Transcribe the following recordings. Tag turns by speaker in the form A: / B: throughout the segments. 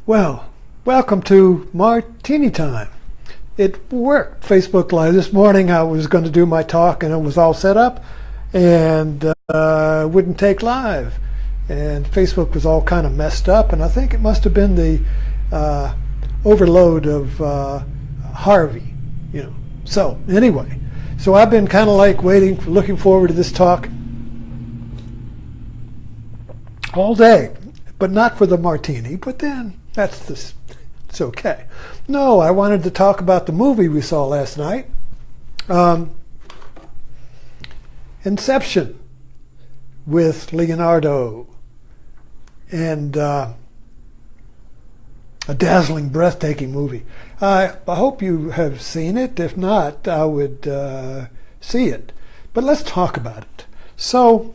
A: Well, welcome to Martini Time. It worked. Facebook Live. This morning I was going to do my talk and it was all set up and wouldn't take live. And Facebook was all kind of messed up, and I think it must have been the overload of Harvey, So anyway, so I've been kind of like looking forward to this talk all day, but not for the martini, but then it's okay. No, I wanted to talk about the movie we saw last night, Inception, with Leonardo, and a dazzling, breathtaking movie. I hope you have seen it. If not, I would see it. But let's talk about it. So,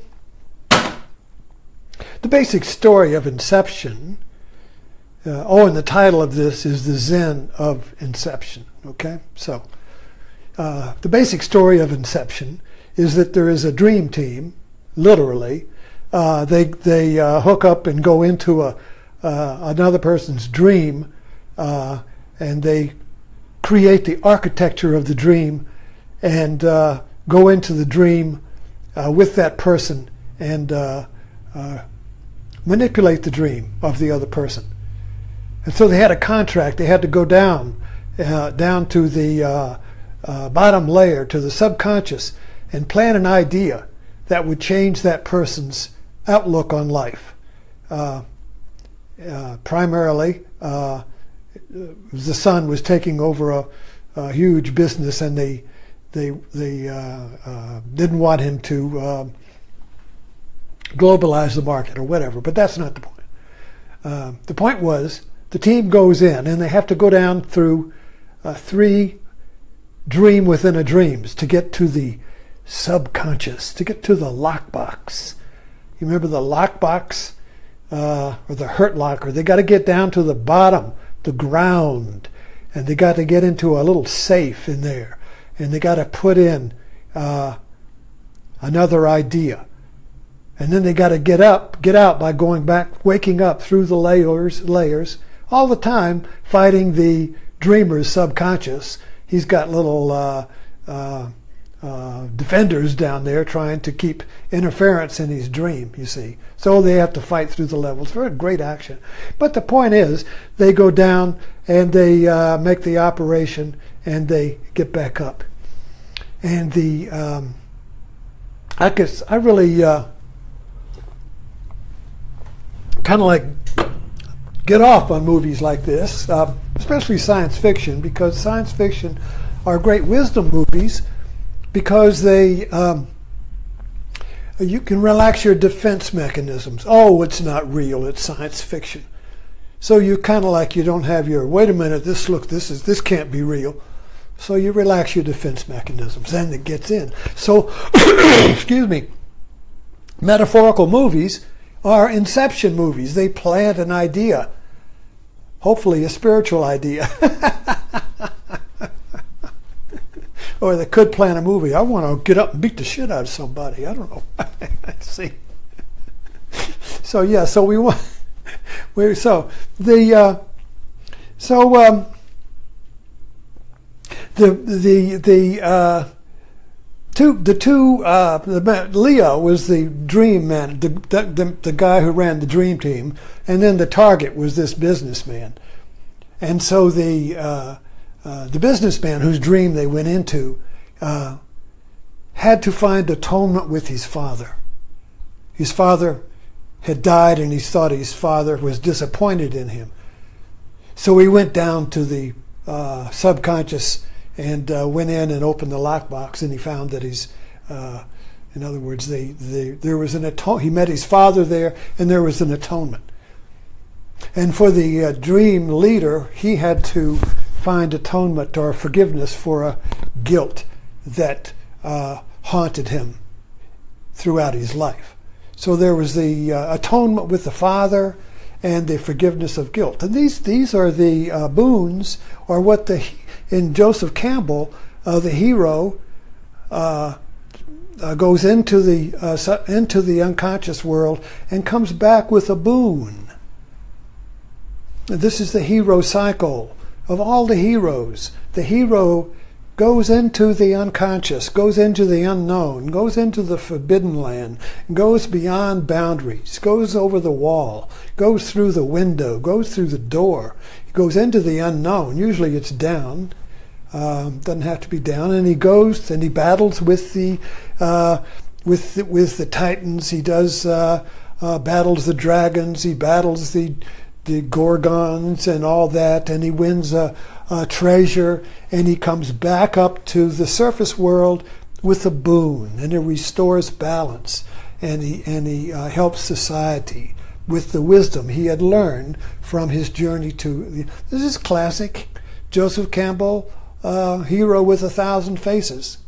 A: the basic story of Inception, and the title of this is the Zen of Inception. Okay, so the basic story of Inception is that there is a dream team, literally. They hook up and go into another person's dream, and they create the architecture of the dream and go into the dream with that person and manipulate the dream of the other person. And so they had a contract. They had to go down to the bottom layer, to the subconscious, and plan an idea that would change that person's outlook on life. Primarily, the son was taking over a huge business, and they didn't want him to globalize the market or whatever. But that's not the point. The point was the team goes in, and they have to go down through 3 dream within a dreams to get to the subconscious, to get to the lockbox. You remember the lockbox? Or the hurt locker? They got to get down to the bottom, the ground, and they got to get into a little safe in there, and they got to put in another idea, and then they got to get out by going back, waking up through the layers, all the time fighting the dreamer's subconscious. He's got little defenders down there trying to keep interference in his dream, you see. So they have to fight through the levels. Very great action. But the point is, they go down and they make the operation and they get back up. And I really kind of like get off on movies like this, especially science fiction, because science fiction are great wisdom movies, because they you can relax your defense mechanisms. Oh, it's not real, it's science fiction. So you kind of like, you don't have your, wait a minute, this can't be real. So you relax your defense mechanisms, then it gets in. So excuse me, metaphorical movies are inception movies. They plant an idea, hopefully a spiritual idea. Or they could plan a movie. I want to get up and beat the shit out of somebody. I don't know. See. So yeah. So we want. The Leo was the dream man, the guy who ran the dream team, and then the target was this businessman, and so the businessman whose dream they went into had to find atonement with his father. His father had died, and he thought his father was disappointed in him. So he went down to the subconscious and went in and opened the lockbox, and he found that in other words, there was he met his father there, and there was an atonement. And for the dream leader, he had to find atonement or forgiveness for a guilt that haunted him throughout his life. So there was the atonement with the father and the forgiveness of guilt. And these are the boons, or what in Joseph Campbell, the hero goes into the unconscious world and comes back with a boon. This is the hero cycle of all the heroes. The hero goes into the unconscious, goes into the unknown, goes into the forbidden land, goes beyond boundaries, goes over the wall, goes through the window, goes through the door, goes into the unknown. Usually it's down, doesn't have to be down, and he goes and he battles with the titans. He does battles the dragons. He battles the gorgons and all that, and he wins a treasure, and he comes back up to the surface world with a boon, and he restores balance, and he helps society with the wisdom he had learned from his journey to. This is classic Joseph Campbell, Hero with 1,000 Faces.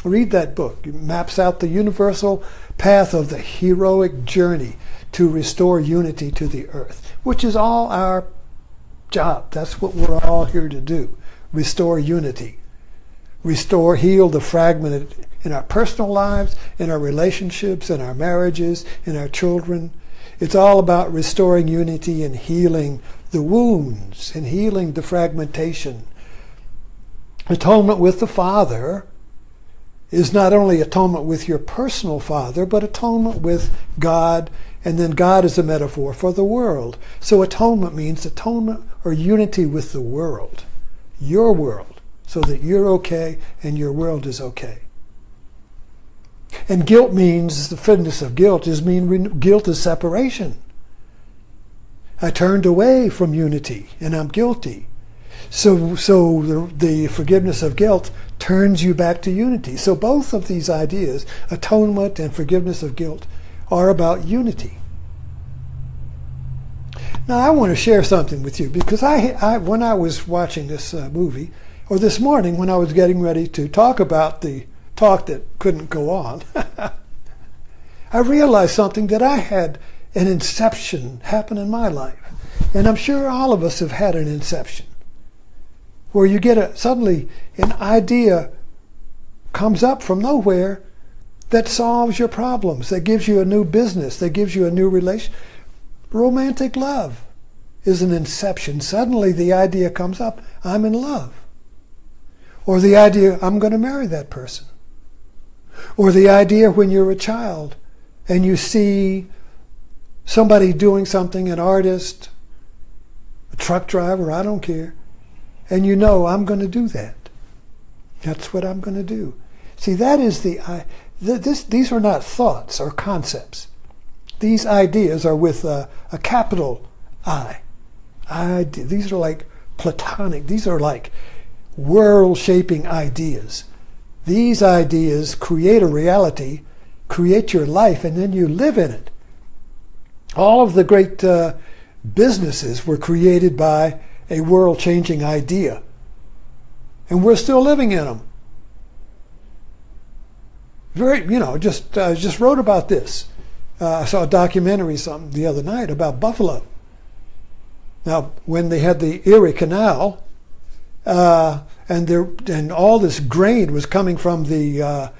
A: Read that book. It maps out the universal path of the heroic journey to restore unity to the earth, which is all our job. That's what we're all here to do. Restore unity. Restore, heal the fragmented in our personal lives, in our relationships, in our marriages, in our children. It's all about restoring unity and healing the wounds and healing the fragmentation. Atonement with the Father is not only atonement with your personal father, but atonement with God, and then God is a metaphor for the world. So atonement means atonement or unity with the world, your world, so that you're okay and your world is okay. And guilt means, the forgiveness of guilt guilt is separation. I turned away from unity and I'm guilty. So the forgiveness of guilt turns you back to unity. So both of these ideas, atonement and forgiveness of guilt, are about unity. Now I want to share something with you, because I when I was watching this movie, or this morning when I was getting ready to talk about the talk that couldn't go on, I realized something, that I had an inception happen in my life. And I'm sure all of us have had an inception, where you get suddenly an idea comes up from nowhere that solves your problems, that gives you a new business, that gives you a new relation. Romantic love is an inception. Suddenly the idea comes up, I'm in love. Or the idea, I'm going to marry that person. Or the idea when you're a child and you see somebody doing something, an artist, a truck driver, I don't care, and you know, I'm going to do that. That's what I'm going to do. See, that is these are not thoughts or concepts. These ideas are with a capital I. These are like platonic. These are like world-shaping ideas. These ideas create a reality, create your life, and then you live in it. All of the great businesses were created by a world-changing idea, and we're still living in them. I just wrote about this. I saw a documentary the other night about buffalo. Now, when they had the Erie Canal, and all this grain was coming from the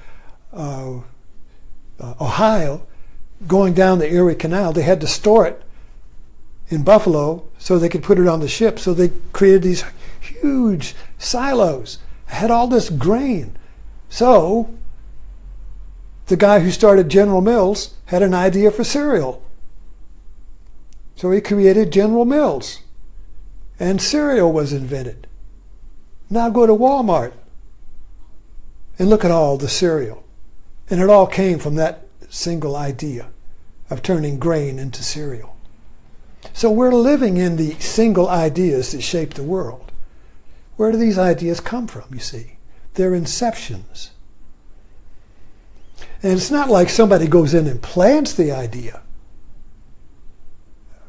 A: Ohio, going down the Erie Canal, they had to store it in Buffalo so they could put it on the ship. So they created these huge silos, had all this grain. So the guy who started General Mills had an idea for cereal. So he created General Mills, and cereal was invented. Now go to Walmart and look at all the cereal. And it all came from that single idea of turning grain into cereal. So we're living in the single ideas that shape the world. Where do these ideas come from, you see? They're inceptions. And it's not like somebody goes in and plants the idea.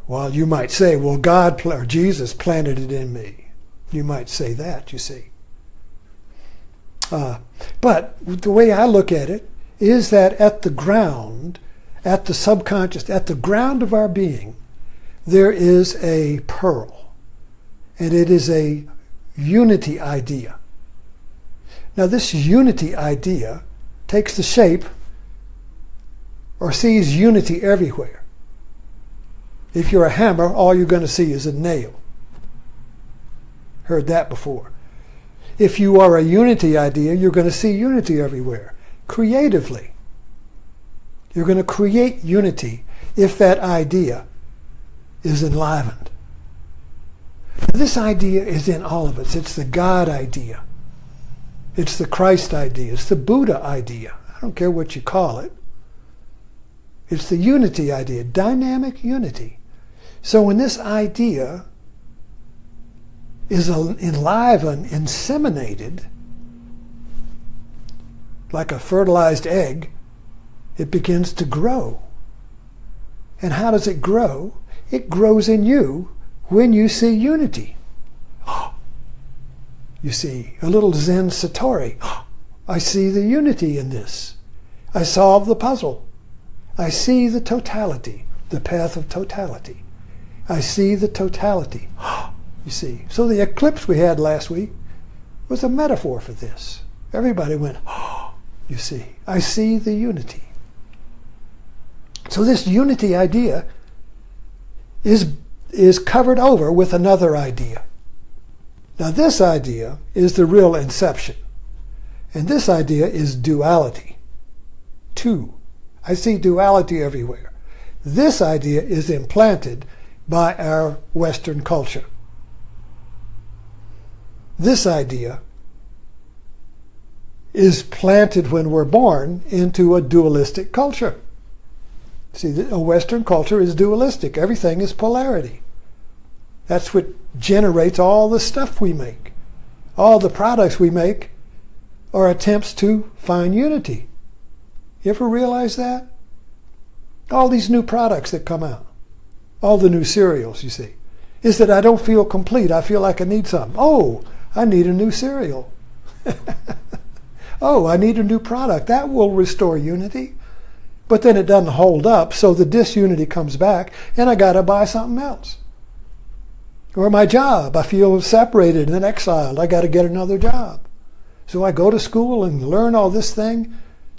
A: Well, you might say, well, God or Jesus planted it in me. You might say that, you see. But the way I look at it is that at the ground, at the subconscious, at the ground of our being, there is a pearl. And it is a unity idea. Now this unity idea takes the shape or sees unity everywhere. If you're a hammer, all you're going to see is a nail. Heard that before. If you are a unity idea, you're going to see unity everywhere. Creatively. You're going to create unity if that idea is enlivened. This idea is in all of us. It's the God idea. It's the Christ idea. It's the Buddha idea. I don't care what you call it. It's the unity idea, dynamic unity. So when this idea is enlivened, inseminated, like a fertilized egg, it begins to grow. And how does it grow? It grows in you when you see unity. You see, a little Zen Satori. I see the unity in this. I solve the puzzle. I see the totality, the path of totality. I see the totality. You see. So the eclipse we had last week was a metaphor for this. Everybody went, you see. I see the unity. So this unity idea is covered over with another idea. Now this idea is the real inception. And this idea is duality. Two. I see duality everywhere. This idea is implanted by our Western culture. This idea is planted when we're born into a dualistic culture. See, a Western culture is dualistic. Everything is polarity. That's what generates all the stuff we make. All the products we make are attempts to find unity. You ever realize that? All these new products that come out, all the new cereals, you see, is that I don't feel complete. I feel like I need something. Oh, I need a new cereal. Oh, I need a new product. That will restore unity. But then it doesn't hold up, so the disunity comes back, and I got to buy something else. Or my job, I feel separated and exiled. I got to get another job. So I go to school and learn all this thing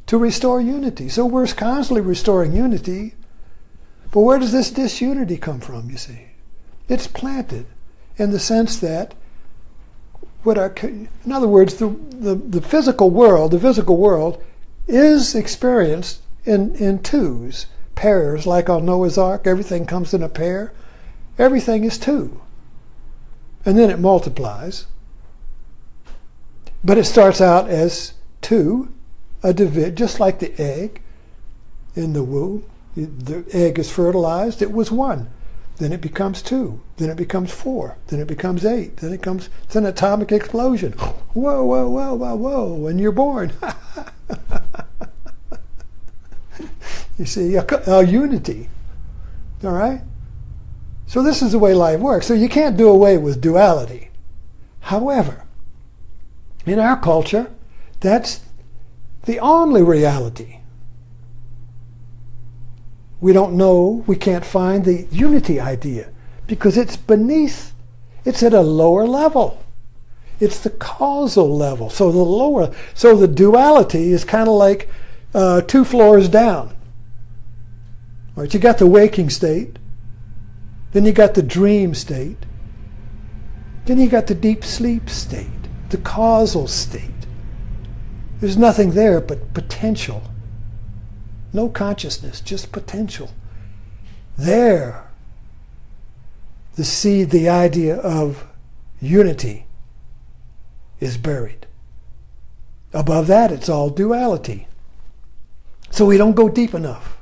A: to restore unity. So we're constantly restoring unity. But where does this disunity come from, you see? It's planted in the sense that, in other words, the physical world is experienced in twos, pairs, like on Noah's Ark. Everything comes in a pair. Everything is two. And then it multiplies. But it starts out as two, just like the egg in the womb. The egg is fertilized. It was one. Then it becomes two. Then it becomes four. Then it becomes eight. Then it's an atomic explosion. Whoa, whoa, whoa, whoa, whoa. And you're born. You see, a unity. All right? So this is the way life works. So you can't do away with duality. However, in our culture, that's the only reality. We don't know, we can't find the unity idea because it's beneath, it's at a lower level. It's the causal level. So the duality is kind of like 2 floors down. All right, you got the waking state, then you got the dream state, then you got the deep sleep state, the causal state. There's nothing there but potential. No consciousness, just potential. There, the seed, the idea of unity is buried. Above that, it's all duality. So we don't go deep enough.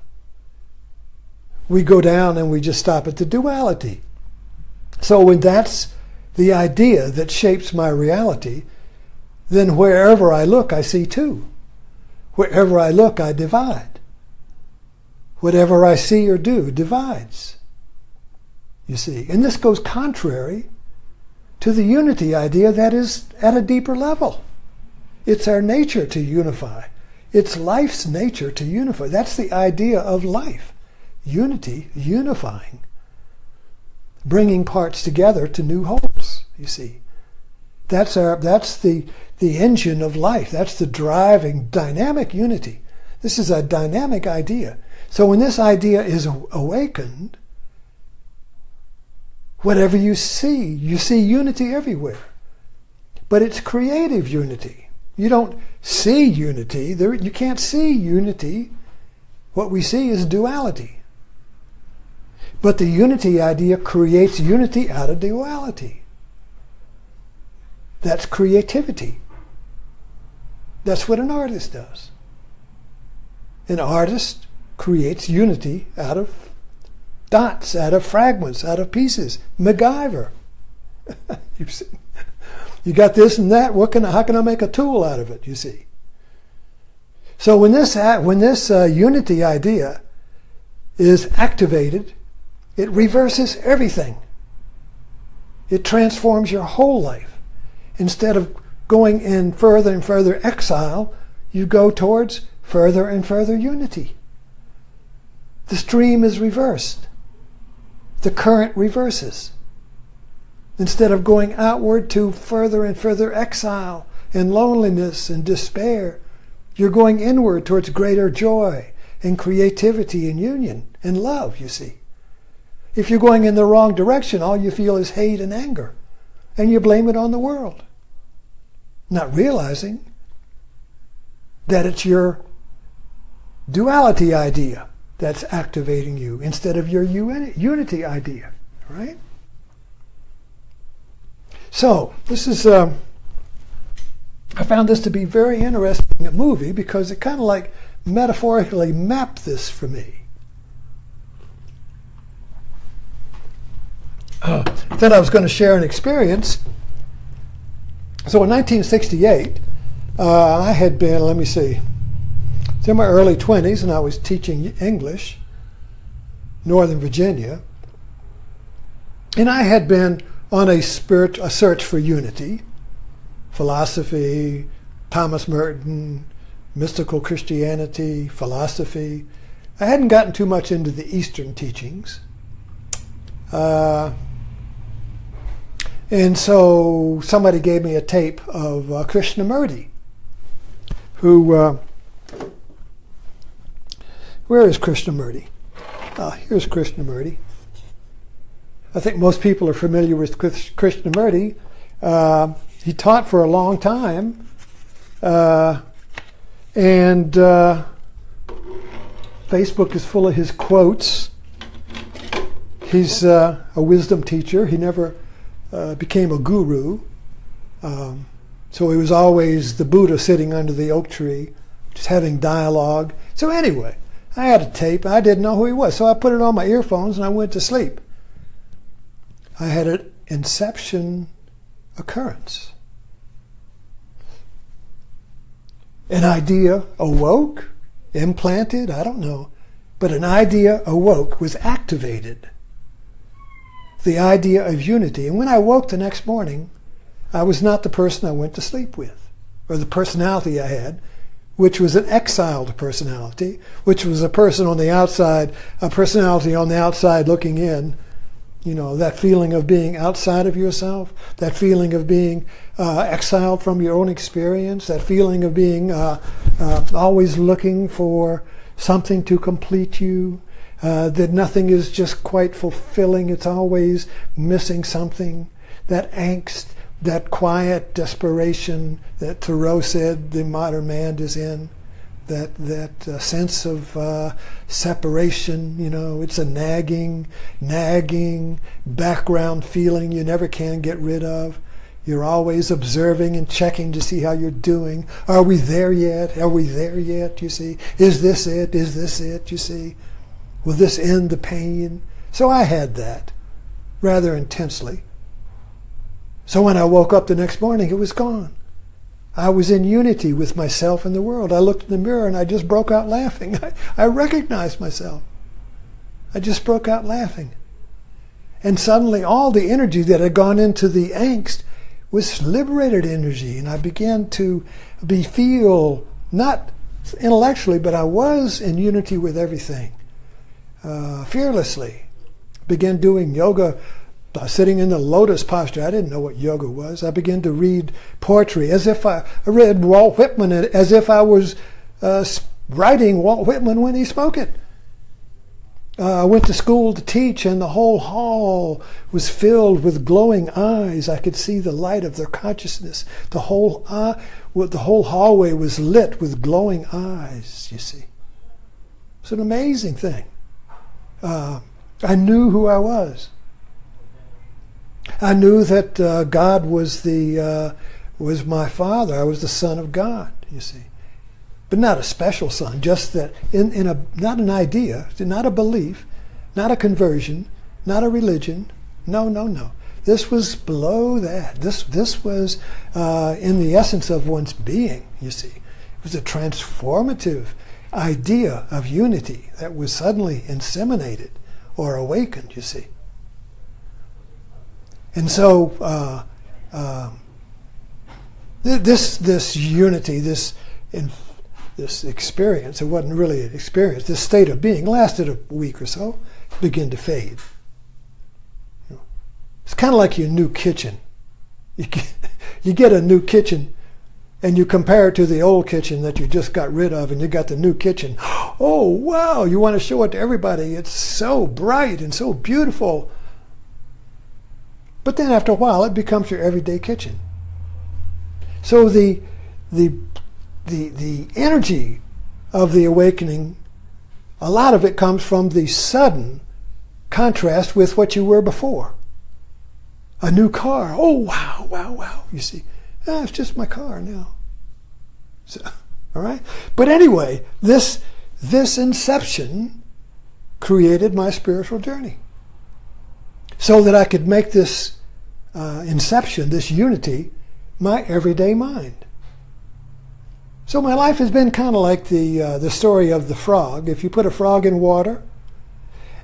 A: We go down and we just stop at the duality. So when that's the idea that shapes my reality, then wherever I look, I see two. Wherever I look, I divide. Whatever I see or do divides. You see, and this goes contrary to the unity idea that is at a deeper level. It's our nature to unify. It's life's nature to unify. That's the idea of life. Unity, unifying. Bringing parts together to new wholes, you see. That's the engine of life. That's the driving dynamic unity. This is a dynamic idea. So when this idea is awakened, whatever you see unity everywhere. but it's creative unity. You don't see unity. You can't see unity. What we see is duality. But the unity idea creates unity out of duality. That's creativity. That's what an artist does. An artist creates unity out of dots, out of fragments, out of pieces. MacGyver. You got this and that. How can I make a tool out of it? You see. So when this unity idea is activated, it reverses everything. It transforms your whole life. Instead of going in further and further exile, you go towards further and further unity. The stream is reversed. The current reverses. Instead of going outward to further and further exile and loneliness and despair, you're going inward towards greater joy and creativity and union and love, you see. If you're going in the wrong direction, all you feel is hate and anger, and you blame it on the world, not realizing that it's your duality idea that's activating you instead of your unity idea, right? So, this is, I found this to be very interesting, a movie, because it kind of like metaphorically mapped this for me. Then I was going to share an experience. So in 1968, I had been, let me see, it's in my early 20s, and I was teaching English, Northern Virginia, and I had been on a search for unity, philosophy, Thomas Merton, mystical Christianity, philosophy. I hadn't gotten too much into the Eastern teachings. And so somebody gave me a tape of Krishnamurti, who, where is Krishnamurti? Here's Krishnamurti. I think most people are familiar with Krishnamurti. He taught for a long time, and Facebook is full of his quotes. He's a wisdom teacher. He never became a guru. So he was always the Buddha sitting under the oak tree, just having dialogue. So anyway, I had a tape. I didn't know who he was. So I put it on my earphones and I went to sleep. I had an inception occurrence. An idea awoke, implanted, I don't know. But an idea awoke, was activated. The idea of unity. And when I woke the next morning, I was not the person I went to sleep with, or the personality I had, which was an exiled personality, which was a person on the outside, a personality on the outside looking in. You know, that feeling of being outside of yourself, that feeling of being exiled from your own experience, that feeling of being always looking for something to complete you, that nothing is just quite fulfilling, it's always missing something, that angst, that quiet desperation that Thoreau said the modern man is in, that sense of separation, you know, it's a nagging background feeling you never can get rid of. You're always observing and checking to see how you're doing. Are we there yet? Are we there yet, you see? Is this it? Is this it, you see? Will this end the pain? So I had that rather intensely. So when I woke up the next morning, it was gone. I was in unity with myself and the world. I looked in the mirror and I just broke out laughing. I recognized myself. I just broke out laughing. And suddenly all the energy that had gone into the angst was liberated energy. And I began to feel, not intellectually, but I was in unity with everything. Fearlessly. Began doing yoga, sitting in the lotus posture. I didn't know what yoga was. I began to read poetry as if I read Walt Whitman, as if I was writing Walt Whitman when he spoke it. I went to school to teach, and the whole hall was filled with glowing eyes. I could see the light of their consciousness. The whole hallway was lit with glowing eyes, you see. It's an amazing thing. I knew who I was. I knew that God was my Father. I was the Son of God, you see. But not a special son, just that not an idea, not a belief, not a conversion, not a religion. No, no, no. This was below that. This was in the essence of one's being, you see. It was a transformative idea of unity that was suddenly inseminated or awakened, you see. And so this unity, this experience, it wasn't really an experience, this state of being lasted a week or so, began to fade. It's kind of like your new kitchen. You get a new kitchen and you compare it to the old kitchen that you just got rid of, and you got the new kitchen. Oh, wow, you want to show it to everybody. It's so bright and so beautiful. But then after a while, it becomes your everyday kitchen. So the energy of the awakening, a lot of it comes from the sudden contrast with what you were before. A new car. Oh, wow, wow, wow. You see, it's just my car now. So, all right? But anyway, this inception created my spiritual journey so that I could make this inception, this unity, my everyday mind. So my life has been kind of like the story of the frog. If you put a frog in water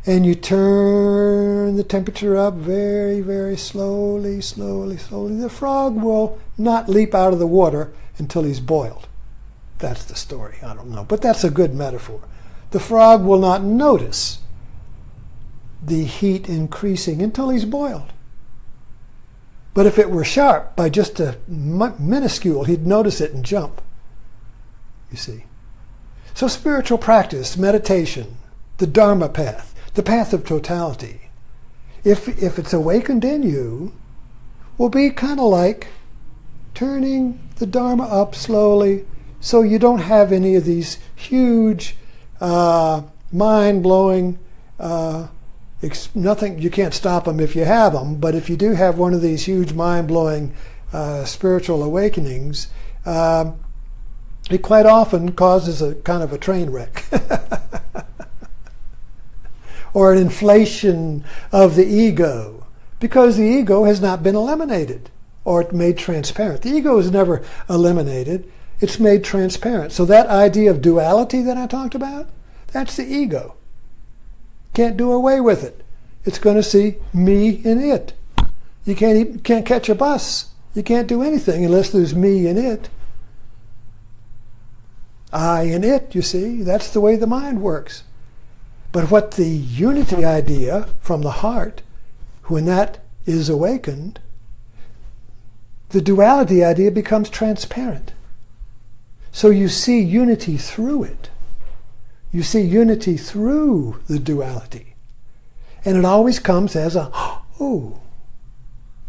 A: and you turn the temperature up very, very slowly, slowly, slowly, the frog will not leap out of the water until he's boiled. That's the story. I don't know. But that's a good metaphor. The frog will not notice the heat increasing until he's boiled. But if it were sharp, by just a minuscule, he'd notice it and jump. You see. So spiritual practice, meditation, the Dharma path, the path of totality, if it's awakened in you, will be kind of like turning the Dharma up slowly so you don't have any of these huge, mind-blowing, nothing, you can't stop them if you have them, but if you do have one of these huge mind-blowing spiritual awakenings, it quite often causes a kind of a train wreck. Or an inflation of the ego, because the ego has not been eliminated or made transparent. The ego is never eliminated. It's made transparent. So that idea of duality that I talked about, that's the ego. Can't do away with it. It's going to see me and it. You can't catch a bus. You can't do anything unless there's me and it. I and it, you see. That's the way the mind works. But what the unity idea from the heart, when that is awakened, the duality idea becomes transparent. So you see unity through it. You see unity through the duality. And it always comes as a, oh,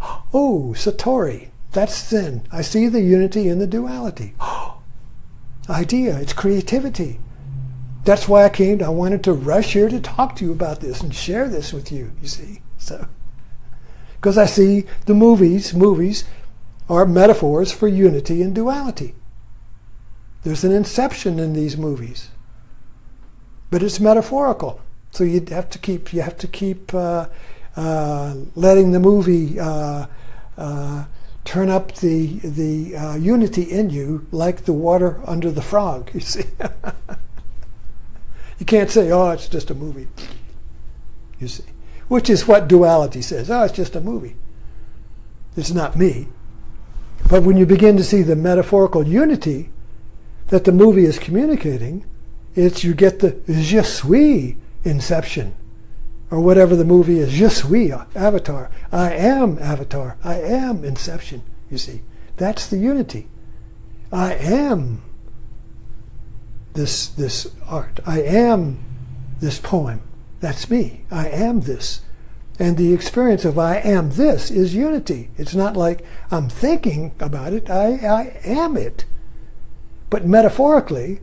A: Satori. That's Zen. I see the unity in the duality. Idea, it's creativity. That's why I wanted to rush here to talk to you about this and share this with you, you see. So, because I see the movies are metaphors for unity and duality. There's an inception in these movies. But it's metaphorical. So you have to keep letting the movie turn up the unity in you like the water under the frog, you see. You can't say, oh, it's just a movie, you see. Which is what duality says. Oh, it's just a movie. It's not me. But when you begin to see the metaphorical unity that the movie is communicating, you get the je suis inception, or whatever the movie is. Je suis Avatar. I am Avatar. I am Inception, you see. That's the unity. I am this art. I am this poem. That's me. I am this. And the experience of I am this is unity. It's not like I'm thinking about it. I am it. But metaphorically,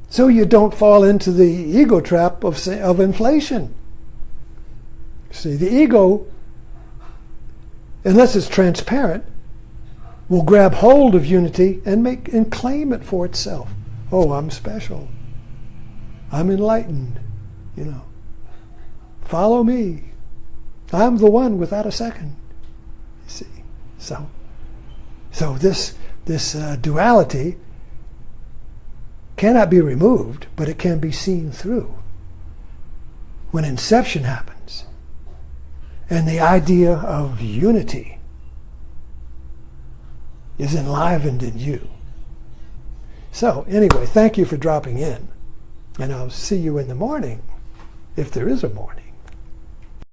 A: so you don't fall into the ego trap of inflation. See, the ego, unless it's transparent, will grab hold of unity and claim it for itself. Oh, I'm special. I'm enlightened. Follow me. I'm the one without a second. You see, so this duality cannot be removed, but it can be seen through. When inception happens, and the idea of unity is enlivened in you. So anyway, thank you for dropping in, and I'll see you in the morning, if there is a morning.